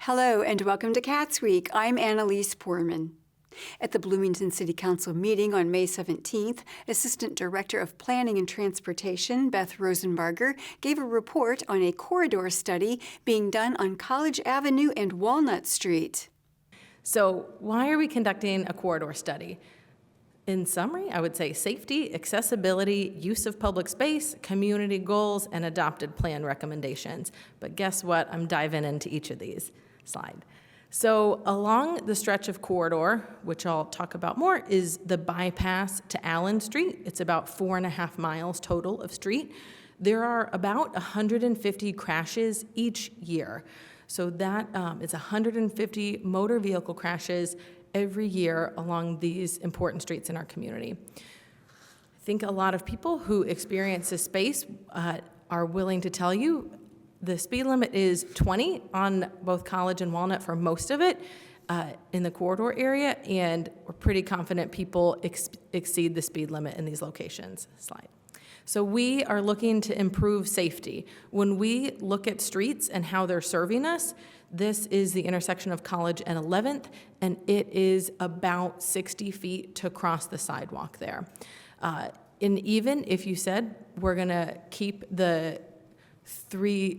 Hello and welcome to CATSweek. I'm Annalise Poorman. At the Bloomington City Council meeting on May 17th, Assistant Director of Planning and Transportation, Beth Rosenbarger, gave a report on a corridor study being done on College Avenue and Walnut Street. So why are we conducting a corridor study? In summary, I would say safety, accessibility, use of public space, community goals, and adopted plan recommendations. But guess what? I'm diving into each of these. Slide. So along the stretch of corridor, which I'll talk about more, is the bypass to Allen Street. It's about 4.5 miles total of street. There are about 150 crashes each year. So that is 150 motor vehicle crashes every year along these important streets in our community. I think a lot of people who experience this space are willing to tell you the speed limit is 20 on both College and Walnut for most of it in the corridor area, and we're pretty confident people exceed the speed limit in these locations. Slide. So we are looking to improve safety. When we look at streets and how they're serving us, this is the intersection of College and 11th, and it is about 60 feet to cross the sidewalk there. And even if you said we're gonna keep the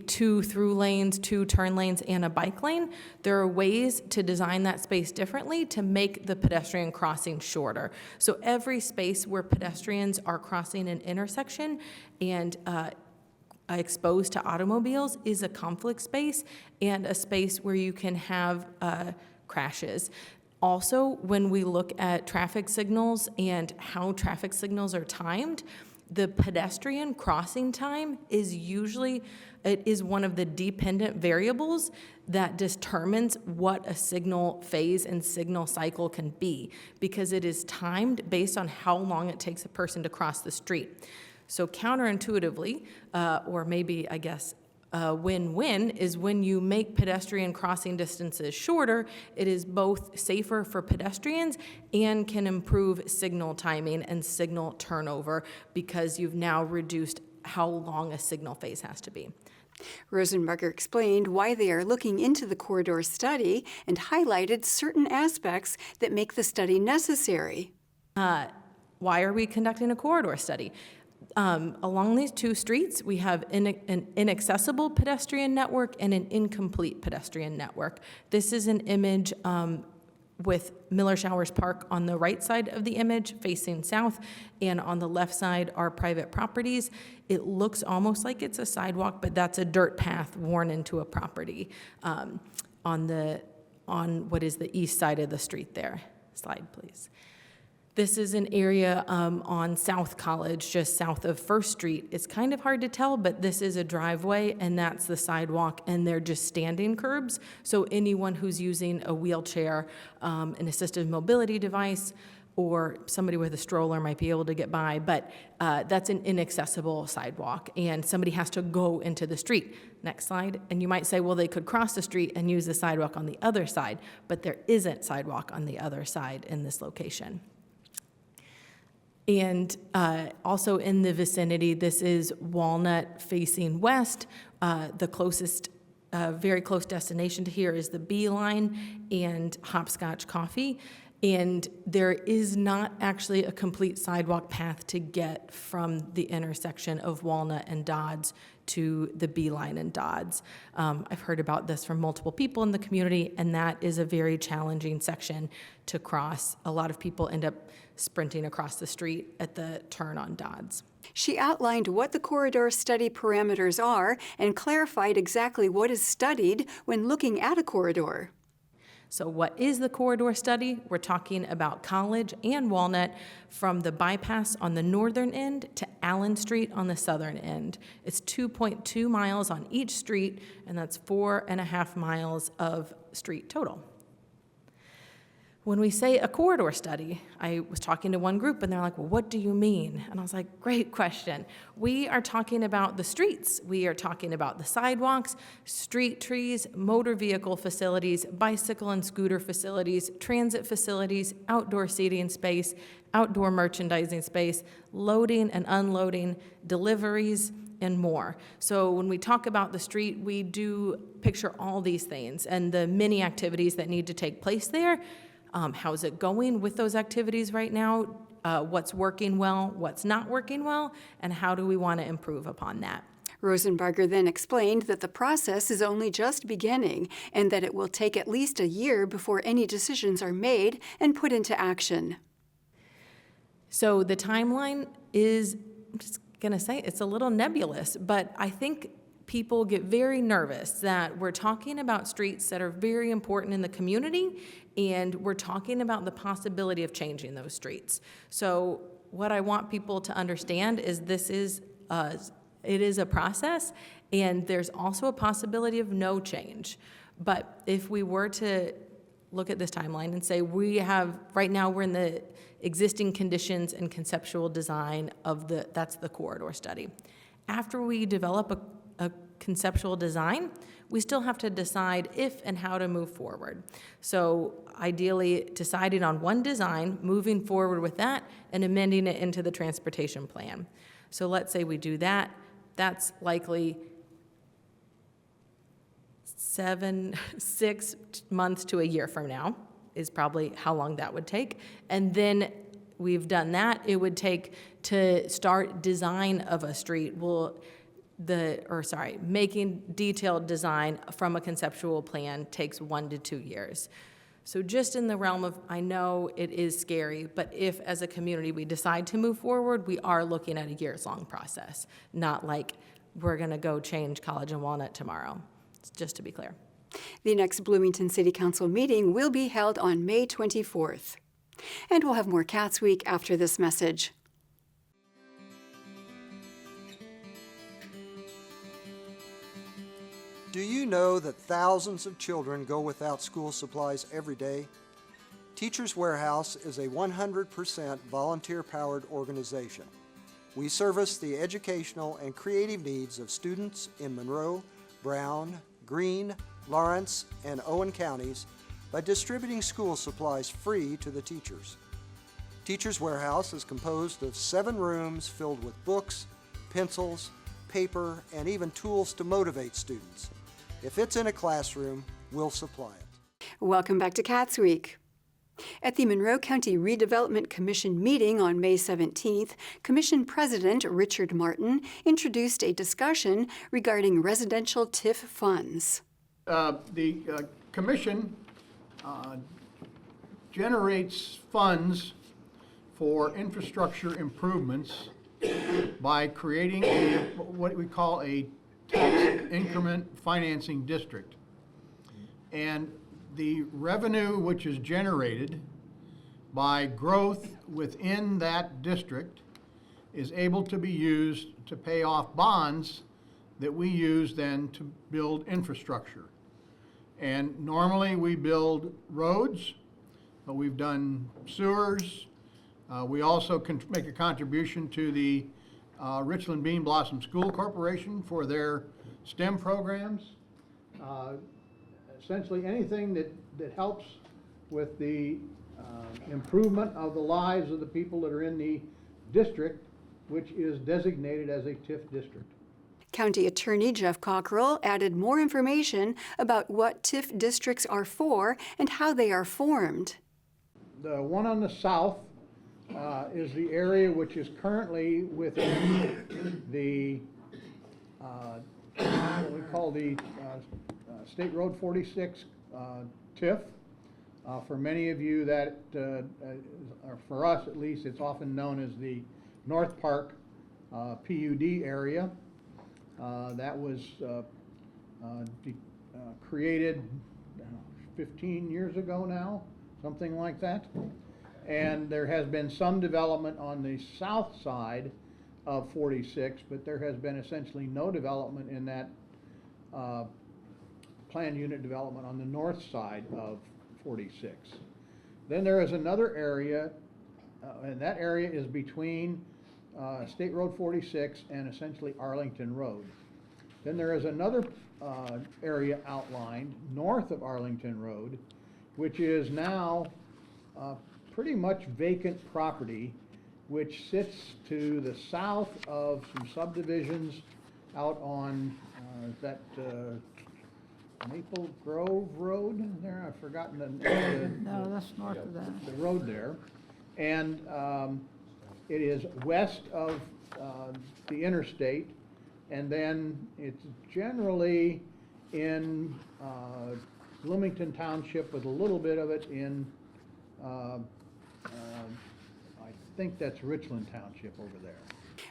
two through lanes, 2 turn lanes, and a bike lane, there are ways to design that space differently to make the pedestrian crossing shorter. So every space where pedestrians are crossing an intersection and exposed to automobiles is a conflict space and a space where you can have crashes. Also, when we look at traffic signals and how traffic signals are timed, the pedestrian crossing time is one of the dependent variables that determines what a signal phase and signal cycle can be, because it is timed based on how long it takes a person to cross the street. So counterintuitively, or maybe I guess a win-win, is when you make pedestrian crossing distances shorter, it is both safer for pedestrians and can improve signal timing and signal turnover because you've now reduced how long a signal phase has to be. Rosenbarger explained why they are looking into the corridor study and highlighted certain aspects that make the study necessary. Why are we conducting a corridor study? Along these 2 streets, we have an inaccessible pedestrian network and an incomplete pedestrian network. This is an image with Miller Showers Park on the right side of the image facing south, and on the left side are private properties. It looks almost like it's a sidewalk, but that's a dirt path worn into a property on what is the east side of the street there. Slide, please. This is an area on South College, just south of First Street. It's kind of hard to tell, but this is a driveway, and that's the sidewalk, and they're just standing curbs. So anyone who's using a wheelchair, an assistive mobility device, or somebody with a stroller might be able to get by, but that's an inaccessible sidewalk, and somebody has to go into the street. Next slide. And you might say, well, they could cross the street and use the sidewalk on the other side, but there isn't sidewalk on the other side in this location. And also in the vicinity, this is Walnut facing west. The closest, very close destination to here is the Bee Line and Hopscotch Coffee. And there is not actually a complete sidewalk path to get from the intersection of Walnut and Dodds to the Bee Line and Dodds. I've heard about this from multiple people in the community, and that is a very challenging section to cross. A lot of people end up sprinting across the street at the turn on Dodds. She outlined what the corridor study parameters are and clarified exactly what is studied when looking at a corridor. So what is the corridor study? We're talking about College and Walnut from the bypass on the northern end to Allen Street on the southern end. It's 2.2 miles on each street, and that's 4.5 miles of street total. When we say a corridor study, I was talking to one group and they're like, well, what do you mean? And I was like, great question. We are talking about the streets. We are talking about the sidewalks, street trees, motor vehicle facilities, bicycle and scooter facilities, transit facilities, outdoor seating space, outdoor merchandising space, loading and unloading, deliveries, and more. So when we talk about the street, we do picture all these things and the many activities that need to take place there. How's it going with those activities right now? What's working well, what's not working well, and how do we want to improve upon that? Rosenbarger then explained that the process is only just beginning and that it will take at least a year before any decisions are made and put into action. So the timeline is, I'm just going to say, it's a little nebulous, but I think people get very nervous that we're talking about streets that are very important in the community, and we're talking about the possibility of changing those streets. So what I want people to understand is it is a process, and there's also a possibility of no change. But if we were to look at this timeline and say right now we're in the existing conditions and conceptual design of that's the corridor study. After we develop a conceptual design, we still have to decide if and how to move forward. So ideally deciding on one design, moving forward with that, and amending it into the transportation plan. So let's say we do that. That's likely 6 months to a year from now is probably how long that would take. And then we've done that. It would take to start design of a street. Making detailed design from a conceptual plan takes 1 to 2 years. So just in the realm of, I know it is scary, but if as a community we decide to move forward, we are looking at a years-long process, not like we're gonna go change College and Walnut tomorrow, just to be clear. The next Bloomington City Council meeting will be held on May 24th. And we'll have more Cats Week after this message. Do you know that thousands of children go without school supplies every day? Teachers Warehouse is a 100% volunteer-powered organization. We service the educational and creative needs of students in Monroe, Brown, Greene, Lawrence, and Owen counties by distributing school supplies free to the teachers. Teachers Warehouse is composed of 7 rooms filled with books, pencils, paper, and even tools to motivate students. If it's in a classroom, we'll supply it. Welcome back to Cats Week. At the Monroe County Redevelopment Commission meeting on May 17th, Commission President Richard Martin introduced a discussion regarding residential TIF funds. The Commission generates funds for infrastructure improvements by creating what we call a tax increment financing district. And the revenue which is generated by growth within that district is able to be used to pay off bonds that we use then to build infrastructure. And normally we build roads, but we've done sewers. We also can make a contribution to the Richland Bean Blossom School Corporation for their STEM programs. Essentially anything that helps with the improvement of the lives of the people that are in the district, which is designated as a TIF district. County Attorney Jeff Cockrell added more information about what TIF districts are for and how they are formed. The one on the south is the area which is currently within the what we call the State Road 46 TIF. For many of you that, or for us at least, it's often known as the North Park PUD area. That was created 15 years ago now, something like that. And there has been some development on the south side of 46, but there has been essentially no development in that planned unit development on the north side of 46. Then there is another area, and that area is between State Road 46 and essentially Arlington Road. Then there is another area outlined north of Arlington Road, which is now pretty much vacant property, which sits to the south of some subdivisions out on, is that Maple Grove Road there? I've forgotten No, that's north of that. the road there. And it is west of the interstate, and then it's generally in Bloomington Township with a little bit of it in, I think that's Richland Township over there.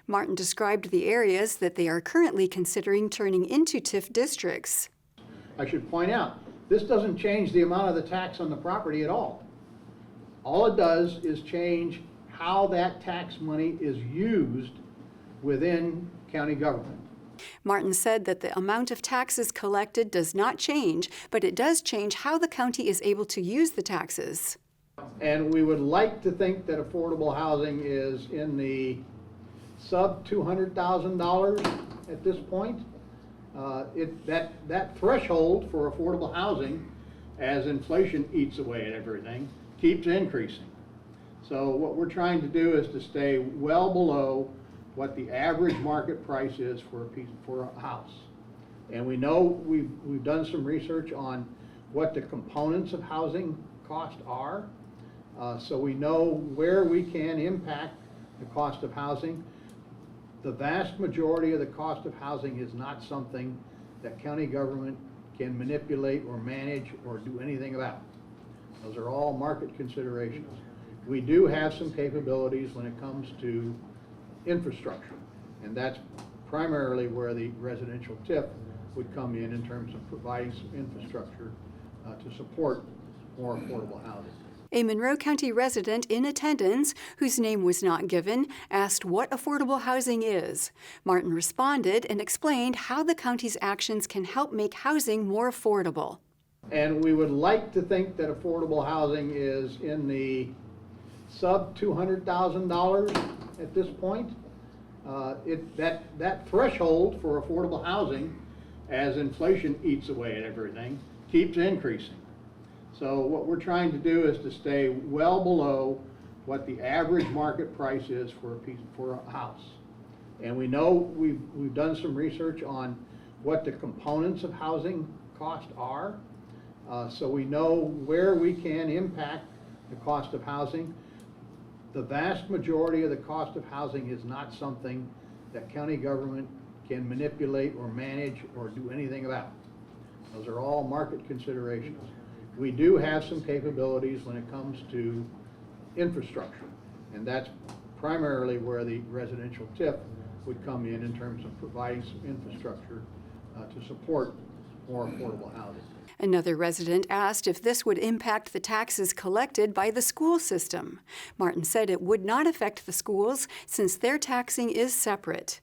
Martin described the areas that they are currently considering turning into TIF districts. I should point out, this doesn't change the amount of the tax on the property at all. All it does is change how that tax money is used within county government. Martin said that the amount of taxes collected does not change, but it does change how the county is able to use the taxes. And we would like to think that affordable housing is in the sub $200,000 at this point. That threshold for affordable housing, as inflation eats away at everything, keeps increasing. So what we're trying to do is to stay well below what the average market price is for a house. And we know we've done some research on what the components of housing cost are. So we know where we can impact the cost of housing. The vast majority of the cost of housing is not something that county government can manipulate or manage or do anything about. Those are all market considerations. We do have some capabilities when it comes to infrastructure, and that's primarily where the residential TIF would come in terms of providing some infrastructure to support more affordable housing. A Monroe County resident in attendance, whose name was not given, asked what affordable housing is. Martin responded and explained how the county's actions can help make housing more affordable. And we would like to think that affordable housing is in the sub $200,000 at this point. That threshold for affordable housing, as inflation eats away at everything, keeps increasing. So what we're trying to do is to stay well below what the average market price is for a house. And we know we've done some research on what the components of housing cost are. So we know where we can impact the cost of housing. The vast majority of the cost of housing is not something that county government can manipulate or manage or do anything about. Those are all market considerations. We do have some capabilities when it comes to infrastructure, and that's primarily where the residential TIF would come in terms of providing some infrastructure to support more affordable housing. Another resident asked if this would impact the taxes collected by the school system. Martin said it would not affect the schools since their taxing is separate.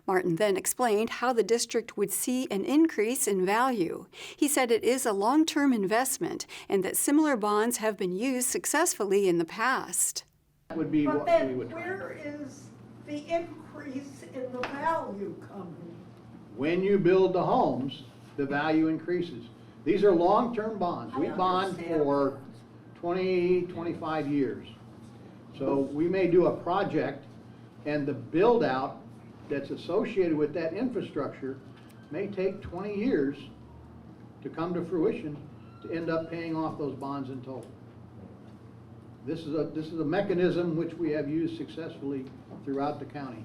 Martin then explained how the district would see an increase in value. He said it is a long-term investment and that similar bonds have been used successfully in the past. That would be what we would But try. then where is the increase in the value coming? When you build the homes, the value increases. These are long-term bonds. We I bond understand. for 20, 25 years. So we may do a project, and the build-out that's associated with that infrastructure may take 20 years to come to fruition to end up paying off those bonds in total. This is a mechanism which we have used successfully throughout the county.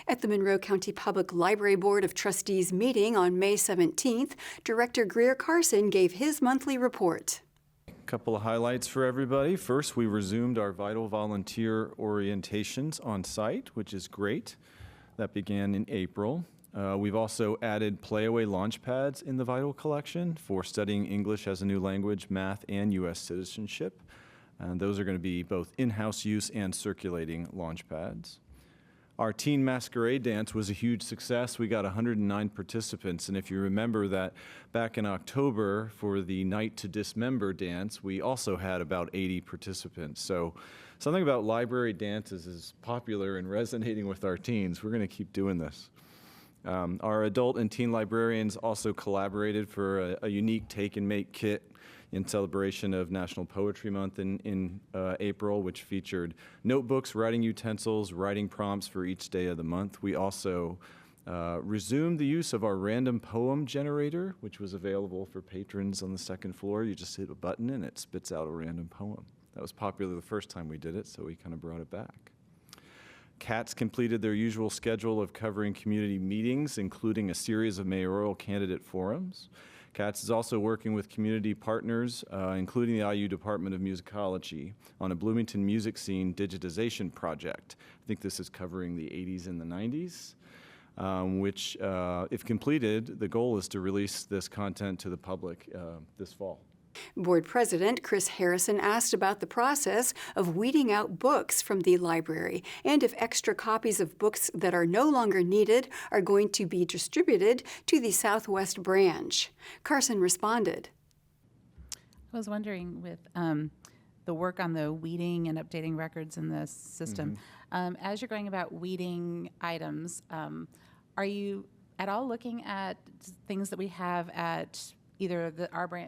At the Monroe County Public Library Board of Trustees meeting on May 17th, Director Greer Carson gave his monthly report. Couple of highlights for everybody. First, we resumed our Vital Volunteer orientations on site, which is great. That began in April. We've also added playaway launch pads in the Vital collection for studying English as a new language, math, and U.S. citizenship. And those are going to be both in-house use and circulating launch pads. Our teen masquerade dance was a huge success. We got 109 participants, and if you remember that back in October for the Night to Dismember dance, we also had about 80 participants. So something about library dances is popular and resonating with our teens. We're going to keep doing this. Our adult and teen librarians also collaborated for a unique take and make kit in celebration of National Poetry Month in April, which featured notebooks, writing utensils, writing prompts for each day of the month. We also Resumed the use of our random poem generator, which was available for patrons on the second floor. You just hit a button and it spits out a random poem. That was popular the first time we did it, so we kind of brought it back. CATS completed their usual schedule of covering community meetings, including a series of mayoral candidate forums. CATS is also working with community partners, including the IU Department of Musicology, on a Bloomington music scene digitization project. I think this is covering the 80s and the 90s, which, if completed, the goal is to release this content to the public this fall. Board President Chris Harrison asked about the process of weeding out books from the library and if extra copies of books that are no longer needed are going to be distributed to the Southwest branch. Carson responded. I was wondering with the work on the weeding and updating records in the system, as you're going about weeding items, are you at all looking at things that we have at either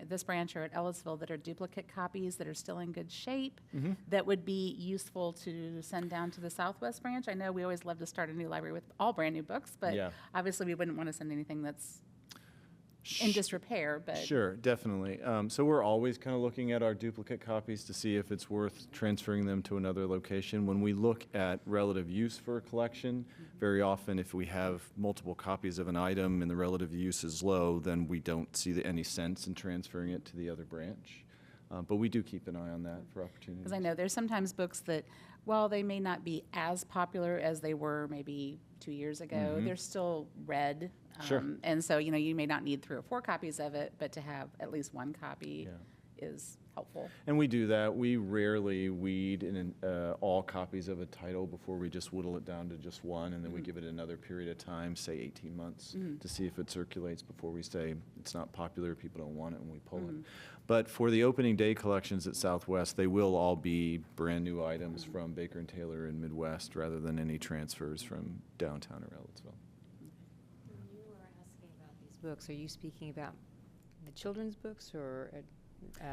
this branch or at Ellisville that are duplicate copies that are still in good shape that would be useful to send down to the Southwest branch? I know we always love to start a new library with all brand new books, but obviously we wouldn't want to send anything that's in disrepair. But Sure, definitely. So we're always kind of looking at our duplicate copies to see if it's worth transferring them to another location. When we look at relative use for a collection, very often if we have multiple copies of an item and the relative use is low, then we don't see any sense in transferring it to the other branch. But we do keep an eye on that for opportunities. because I know there's sometimes books that, while they may not be as popular as they were maybe 2 years ago, they're still read. Sure. And so, you may not need 3 or 4 copies of it, but to have at least one copy is helpful. And we do that. We rarely weed in all copies of a title before we just whittle it down to just one, and then we give it another period of time, say 18 months, to see if it circulates before we say it's not popular, people don't want it, and we pull it. But for the opening day collections at Southwest, they will all be brand new items from Baker and Taylor and Midwest rather than any transfers from downtown or Ellisville. When you are asking about these books, are you speaking about the children's books or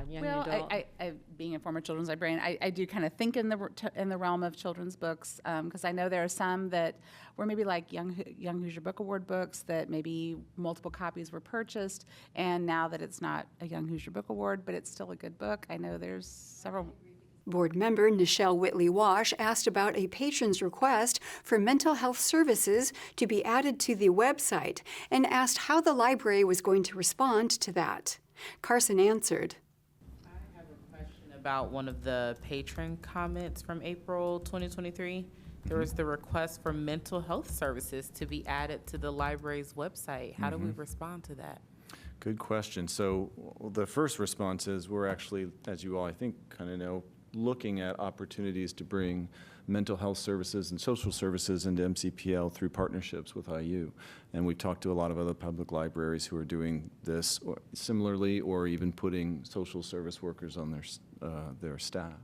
young adult? I being a former children's librarian, I do kind of think in the realm of children's books, because I know there are some that were maybe like Young Hoosier Book Award books that maybe multiple copies were purchased, and now that it's not a Young Hoosier Book Award, but it's still a good book. I know there's several. Board member Nichelle Whitley-Wash asked about a patron's request for mental health services to be added to the website and asked how the library was going to respond to that. Carson answered. I have a question about one of the patron comments from April 2023. There was the request for mental health services to be added to the library's website. How do we respond to that? Good question. So the first response is we're actually, as you all I think kind of know, looking at opportunities to bring mental health services and social services into MCPL through partnerships with IU. And we've talked to a lot of other public libraries who are doing this similarly or even putting social service workers on their staff.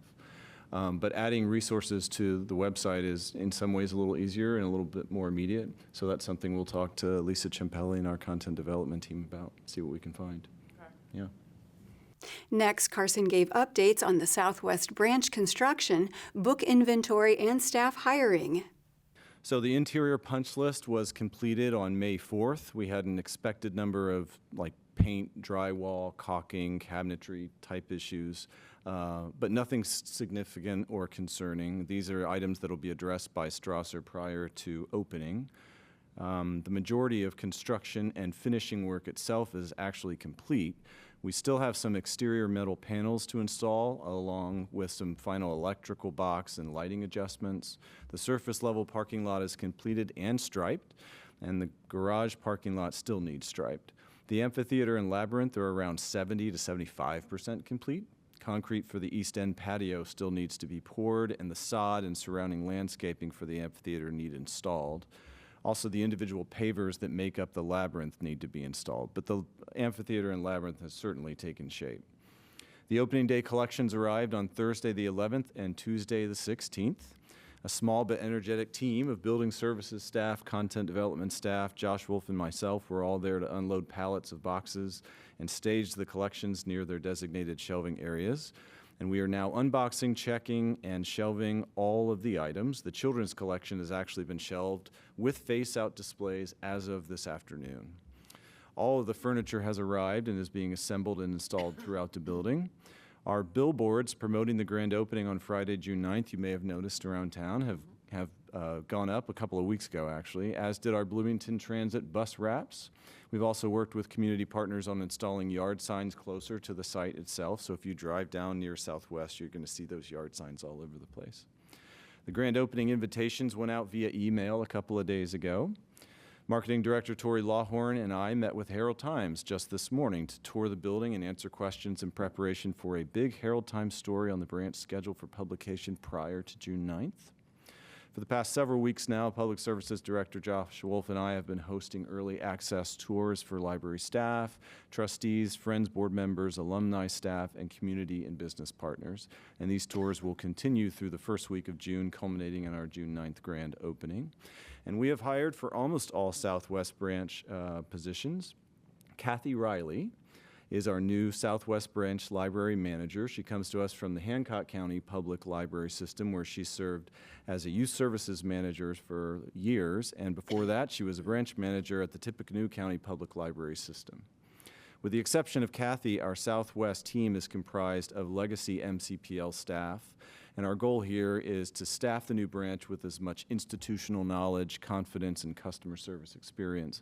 But adding resources to the website is in some ways a little easier and a little bit more immediate. So that's something we'll talk to Lisa Ciampelli and our content development team about, see what we can find. Okay. Yeah. Next, Carson gave updates on the Southwest branch construction, book inventory, and staff hiring. So the interior punch list was completed on May 4th. We had an expected number of paint, drywall, caulking, cabinetry type issues, but nothing significant or concerning. These are items that will be addressed by Strasser prior to opening. The majority of construction and finishing work itself is actually complete. We still have some exterior metal panels to install, along with some final electrical box and lighting adjustments. The surface level parking lot is completed and striped, and the garage parking lot still needs striped. The amphitheater and labyrinth are around 70 to 75% complete. Concrete for the east end patio still needs to be poured, and the sod and surrounding landscaping for the amphitheater need installed. Also, the individual pavers that make up the labyrinth need to be installed, but the amphitheater and labyrinth has certainly taken shape. The opening day collections arrived on Thursday the 11th and Tuesday the 16th. A small but energetic team of building services staff, content development staff, Josh Wolf and myself were all there to unload pallets of boxes and stage the collections near their designated shelving areas. And we are now unboxing, checking, and shelving all of the items. The children's collection has actually been shelved with face-out displays as of this afternoon. All of the furniture has arrived and is being assembled and installed throughout the building. Our billboards promoting the grand opening on Friday, June 9th, you may have noticed around town, have gone up a couple of weeks ago, actually, as did our Bloomington Transit bus wraps. We've also worked with community partners on installing yard signs closer to the site itself, so if you drive down near Southwest, you're going to see those yard signs all over the place. The grand opening invitations went out via email a couple of days ago. Marketing Director Tori Lawhorn and I met with Herald Times just this morning to tour the building and answer questions in preparation for a big Herald Times story on the branch scheduled for publication prior to June 9th. For the past several weeks now, Public Services Director Josh Wolf and I have been hosting early access tours for library staff, trustees, Friends board members, alumni staff, and community and business partners. And these tours will continue through the first week of June, culminating in our June 9th grand opening. And we have hired for almost all Southwest branch positions. Kathy Riley is our new Southwest Branch Library Manager. She comes to us from the Hancock County Public Library System, where she served as a Youth Services Manager for years, and before that, she was a branch manager at the Tippecanoe County Public Library System. With the exception of Kathy, our Southwest team is comprised of legacy MCPL staff, and our goal here is to staff the new branch with as much institutional knowledge, confidence, and customer service experience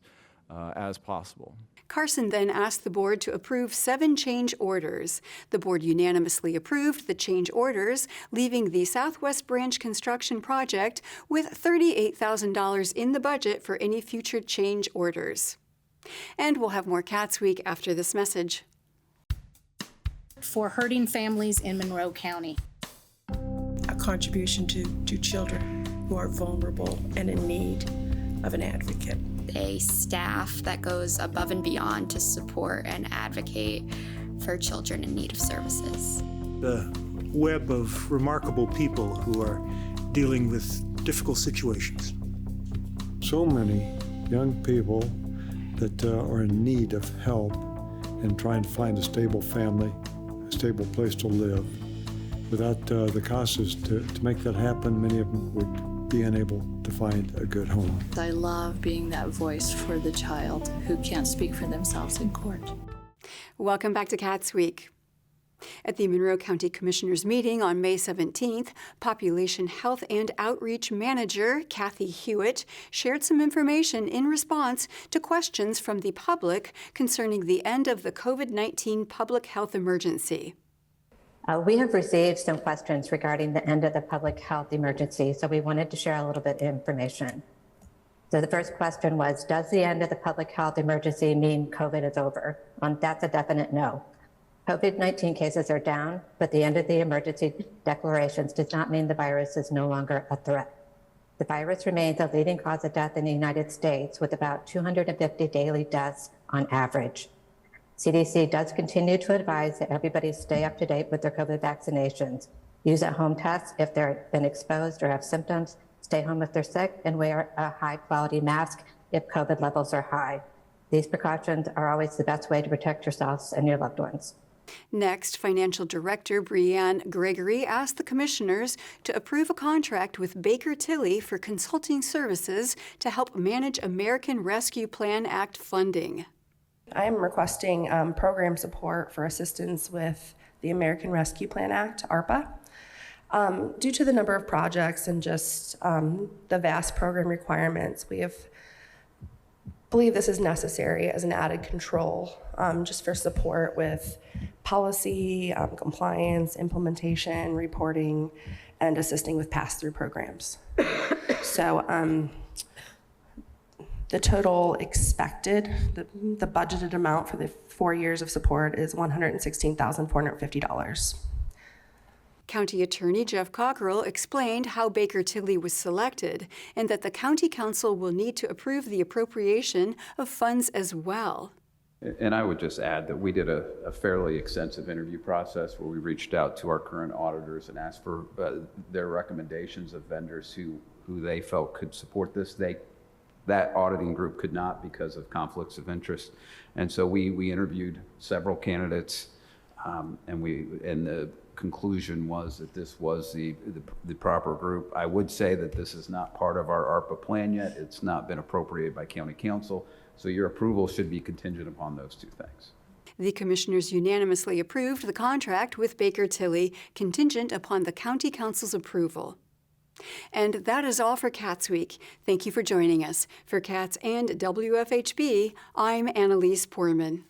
as possible. Carson then asked the board to approve 7 change orders. The board unanimously approved the change orders, leaving the Southwest Branch construction project with $38,000 in the budget for any future change orders. And we'll have more CATSweek after this message. For hurting families in Monroe County. A contribution to children who are vulnerable and in need of an advocate. A staff that goes above and beyond to support and advocate for children in need of services. The web of remarkable people who are dealing with difficult situations. So many young people that are in need of help and trying to find a stable family, a stable place to live. Without the CASAs to make that happen, many of them would be unable to find a good home. I love being that voice for the child who can't speak for themselves in court. Welcome back to CATSweek. At the Monroe County Commissioners meeting on May 17th, Population Health and Outreach Manager Kathy Hewitt shared some information in response to questions from the public concerning the end of the COVID-19 public health emergency. We have received some questions regarding the end of the public health emergency, so we wanted to share a little bit of information. So the first question was, does the end of the public health emergency mean COVID is over? That's a definite no. COVID-19 cases are down, but the end of the emergency declarations does not mean the virus is no longer a threat. The virus remains a leading cause of death in the United States, with about 250 daily deaths on average. CDC does continue to advise that everybody stay up to date with their COVID vaccinations. Use at-home tests if they've been exposed or have symptoms. Stay home if they're sick, and wear a high-quality mask if COVID levels are high. These precautions are always the best way to protect yourselves and your loved ones. Next, Financial Director Breanne Gregory asked the commissioners to approve a contract with Baker Tilly for consulting services to help manage American Rescue Plan Act funding. I am requesting program support for assistance with the American Rescue Plan Act, ARPA. Due to the number of projects and just the vast program requirements, believe this is necessary as an added control, just for support with policy, compliance, implementation, reporting, and assisting with pass-through programs. So the total expected, the budgeted amount for the 4 years of support is $116,450. County Attorney Jeff Cockrell explained how Baker Tilly was selected and that the County Council will need to approve the appropriation of funds as well. And I would just add that we did a fairly extensive interview process where we reached out to our current auditors and asked for their recommendations of vendors who they felt could support this. That auditing group could not because of conflicts of interest. And so we interviewed several candidates, and the conclusion was that this was the proper group. I would say that this is not part of our ARPA plan yet. It's not been appropriated by County Council, so your approval should be contingent upon those two things. The commissioners unanimously approved the contract with Baker Tilly, contingent upon the County Council's approval. And that is all for CATSweek. Thank you for joining us. For CATS and WFHB, I'm Annalise Poorman.